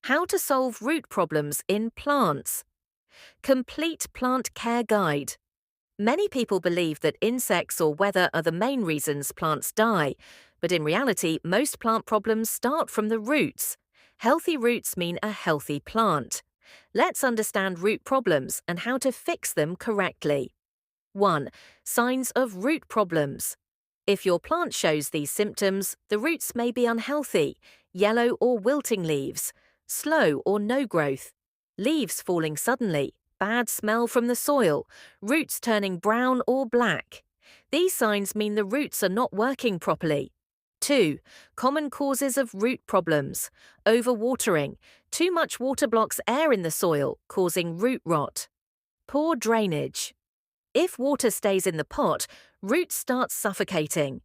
How to solve root problems in plants. Complete plant care guide. Many people believe that insects or weather are the main reasons plants die, but in reality, most plant problems start from the roots. Healthy roots mean a healthy plant. Let's understand root problems and how to fix them correctly. 1. Signs of root problems. If your plant shows these symptoms, the roots may be unhealthy, yellow or wilting leaves, slow or no growth, leaves falling suddenly, bad smell from the soil, roots turning brown or black. These signs mean the roots are not working properly. 2. Common causes of root problems. Overwatering. Too much water blocks air in the soil, causing root rot. Poor drainage. If water stays in the pot, roots start suffocating.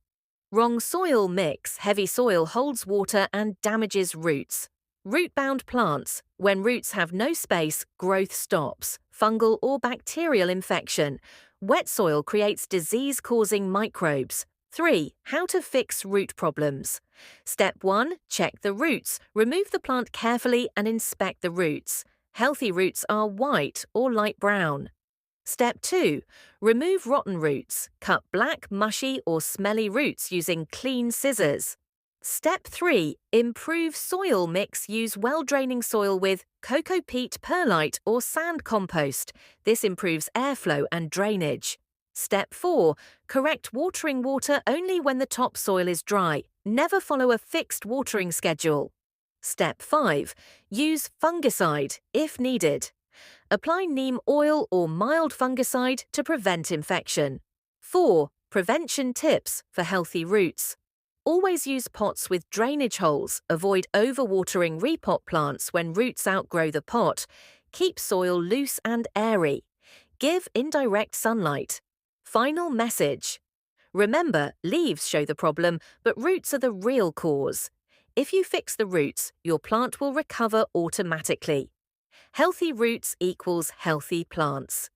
Wrong soil mix. Heavy soil holds water and damages roots. Root-bound plants. When roots have no space, growth stops. Fungal or bacterial infection. Wet soil creates disease-causing microbes. 3. How to fix root problems. Step 1. Check the roots. Remove the plant carefully and inspect the roots. Healthy roots are white or light brown. Step 2. Remove rotten roots. Cut black, mushy or smelly roots using clean scissors. Step 3. Improve soil mix. Use well-draining soil with cocoa peat perlite or sand compost. This improves airflow and drainage. Step 4. Correct watering water only when the topsoil is dry. Never follow a fixed watering schedule. Step 5. Use fungicide if needed. Apply neem oil or mild fungicide to prevent infection. 4. Prevention tips for healthy roots. Always use pots with drainage holes. Avoid overwatering repot plants when roots outgrow the pot. Keep soil loose and airy. Give indirect sunlight. Final message. Remember, leaves show the problem, but roots are the real cause. If you fix the roots, your plant will recover automatically. Healthy roots equals healthy plants.